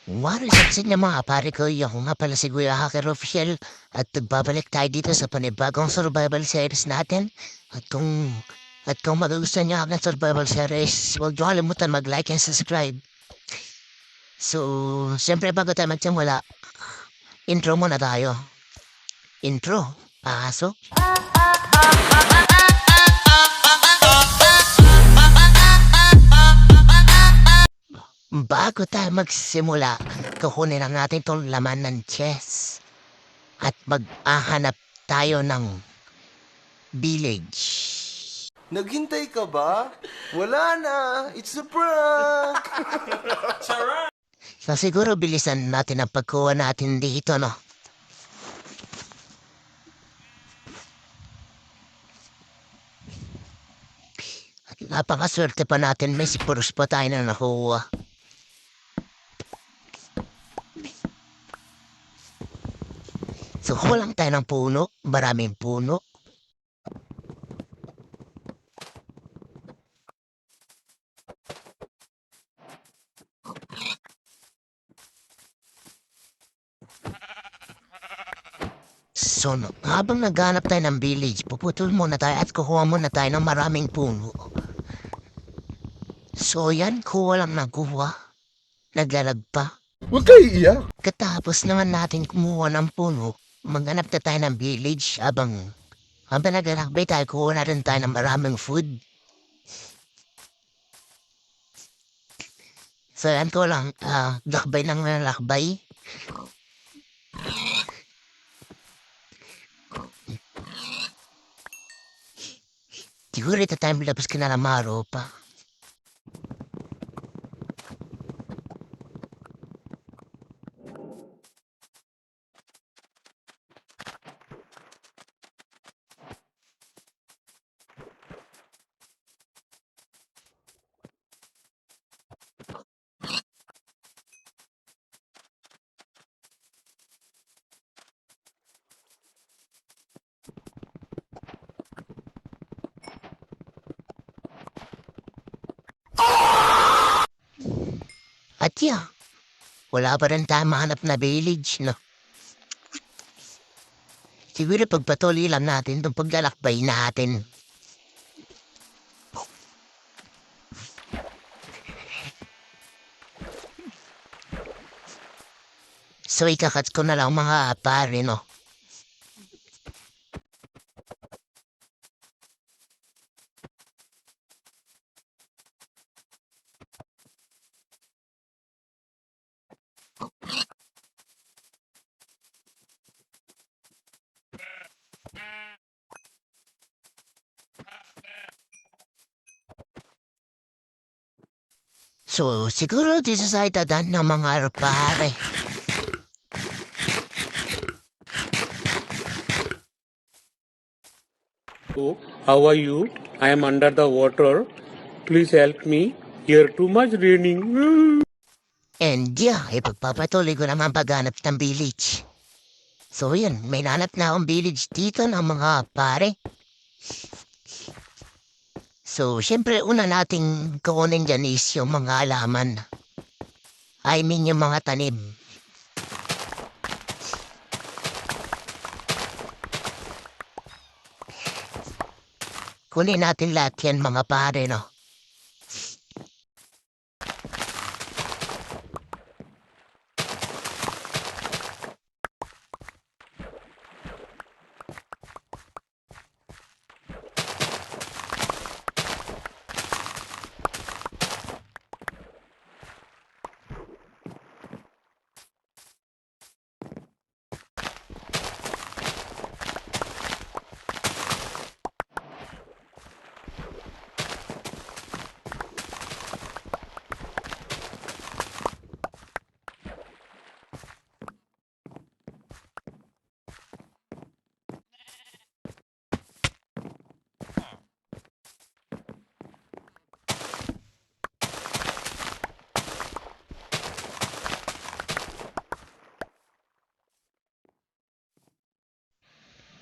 What is up sa inyo mga pare ko? Ako nga pala si Kuya Hacker Official at babalik tayo dito sa panibagong survival series natin. At kung magugustuhan niyo ang survival series, huwag niyo kalimutan mag-like and subscribe. So, siyempre bago tayo magsimula, intro muna tayo. Intro? Pasok? Bago tayo magsimula, kukunin lang natin itong laman ng chest. At maghahanap tayo ng village. Naghintay ka ba? Wala na! It's a prank! So siguro bilisan natin ang pagkuha natin dito, no? At napakaswerte pa natin, may sipurus pa tayo na nakuha. So kuha lang tayo ng puno, maraming puno. So, habang naghanap tayo ng village, puputol muna tayo at kukuha muna tayo ng maraming puno. So, yan, kuha lang ng kuha. Naglalag pa. Huwag kayo iiyak! Katapos naman natin kumuha ng puno, maghanap na tayo ng village habang naglalakbay tayo, kuha na rin tayo ng maraming food. So, yan ko lang, lakbay ng lakbay. Siguro ito tayo labas ka na ng maro pa. At yeah, wala pa rin tayo mahanap na village, no? Siguro pagpatuloy lang natin itong paglalakbay natin. So ikakat ko na lang mga pare, no? So, siguro dito sa itadan ng mga pare. So, how are you? I am under the water. Please help me. Here too much raining. And yeah, ipagpapatuloy ko naman paghanap ng village. So yun, may nanap na akong village dito ng mga pare. So, syempre una nating kukunin dyan is yung mga halaman. I mean yung mga tanim. Kunin natin lahat yan mga pare, no?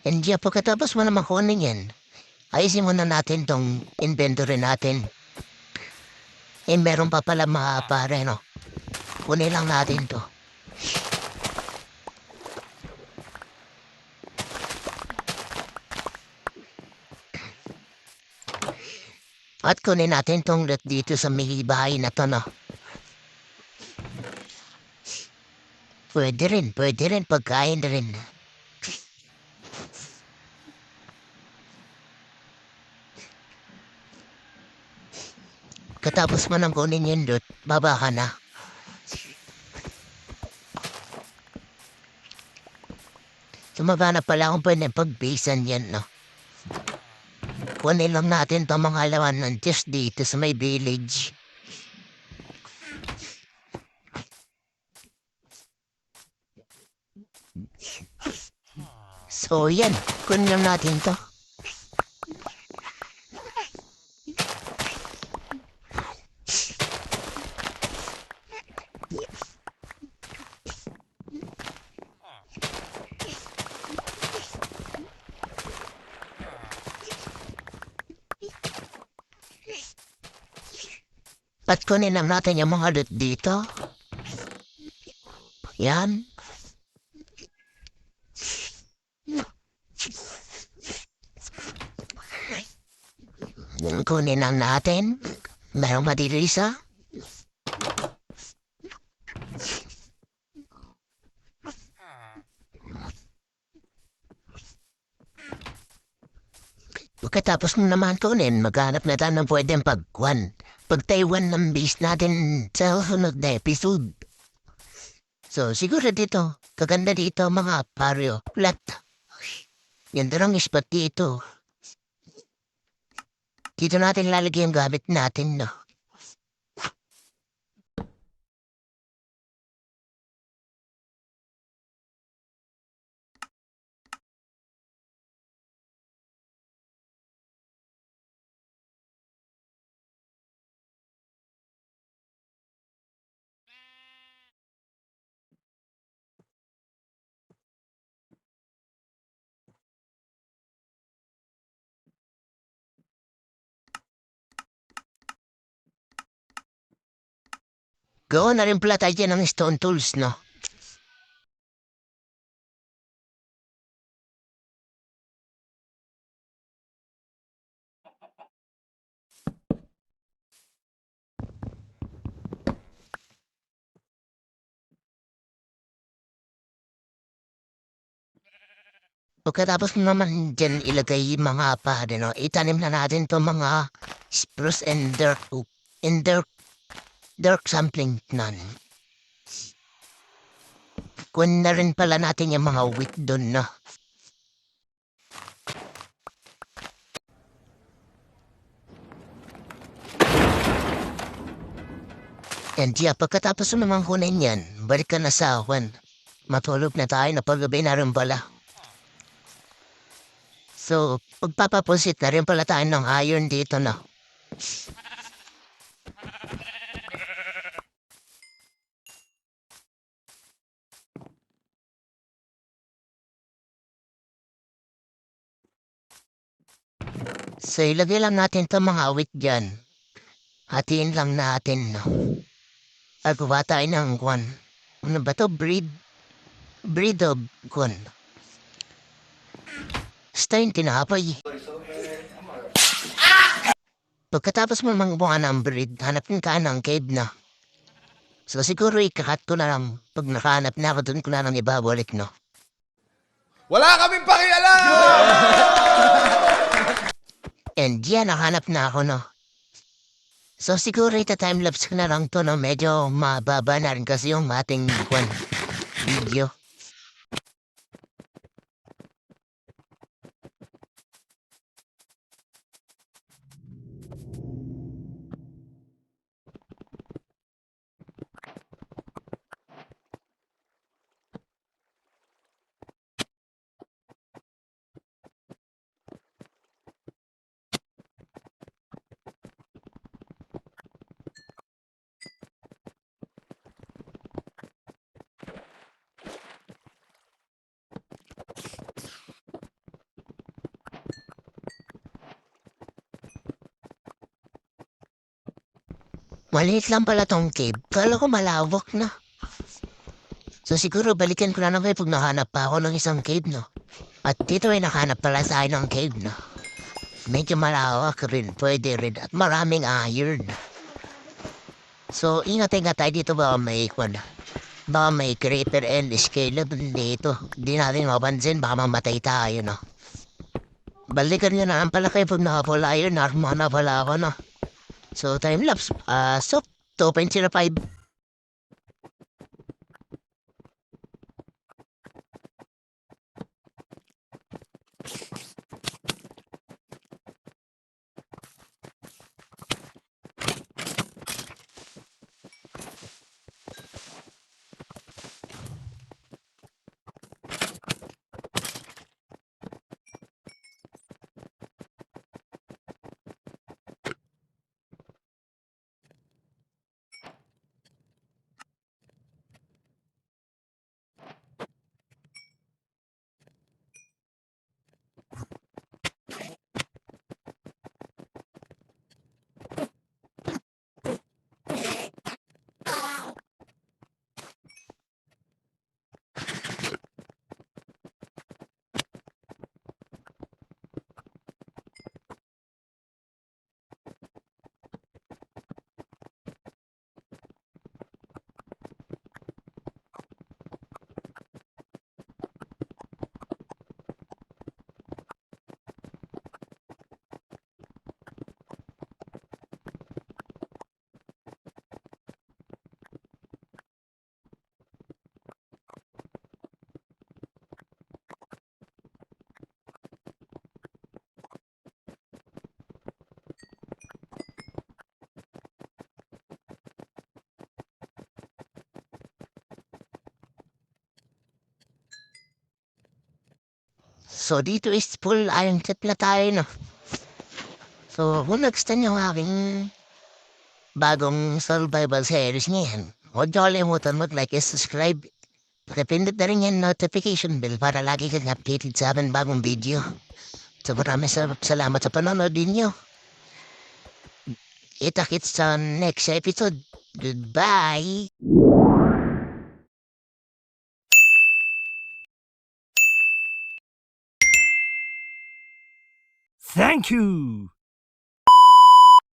And yeah, pagkatapos mo naman kunin yan, ayusin muna natin tong inventory natin. Eh, meron pa pala mga pare, no? Kunin lang natin to. At kunin natin tong loot dito sa may bahay na to, no? Pwede rin, pagkain rin. Katapos mo nang kunin yung loot, baba ka na. Sumaba na pala kung pwede pag-basean yan, no? Kunin lang natin to mga lawan ng Diyos dito sa may village. So yan, kunin lang natin to. At kunin lang natin yung mga loot dito. Yan. Kunin lang natin. Merong madirisa. Pagkatapos mo naman kunin, maghanap na tayo ng pwedeng pag-Taiwan ng base natin sa sunod na episode. So, siguro dito, kaganda dito mga paryo. Flat. Ganda ng spot dito. Dito natin lalagay ang gamit natin, no? Gawa na rin pala tayo ng stone tools, no? Pagkatapos naman dyan ilagay mga no? Itanim na natin to mga spruce and dirt sampling nun. Kunin na rin pala natin yung mga wheat dun, no? And yeah, pagkatapos naman kunin yan, balik ka na sa awan. Matulog na tayo na paggabi na rin pala. So, pagpapapusit na rin pala tayo ng iron dito, no? So, ilagay lang natin itong mga awit dyan. Hatiin lang natin, no? Agawa tayo ng kwan. Ano ba to? Breed of kwan. Basta yung tinapay. Pagkatapos mo mangbuha ng breed, hanapin ka ng cave na. So, siguro ikakat ko na lang. Pag nakahanap na ako, dun ko na lang ibabalik, no? Wala kaming pakialam! And yan, nakahanap na ako, no? So, siguro ita-timelapse ko na lang to, no? Medyo mababa na rin kasi yung ating video. Maliit lang pala tong cave. Kala ko malawak na. So siguro balikan ko na naman pag nahanap pa ako ng isang cave, no? At dito ay nakahanap pala tayo ng cave, no? Medyo malawak rin, pwede rin, at maraming iron. So, ingat-ingat tayo dito baka may creeper and skeleton dito. Di natin mapansin, baka mamatay tayo, no? Balikan nyo na lang pala kayo pag nakapula yun, narma na pala ako, no? So, time-lapse, so, 2.05. So, dito is full iron set na tayo, no? So, kung next-time yung aking bagong survival series ngayon, huwag niyo kalimutan mag-like and subscribe. Pakipindot na rin yung notification bell para lagi kang updated sa amin bagong video. So, maraming salamat sa panonood ninyo. Kita-kits sa next episode. Goodbye! Thank you.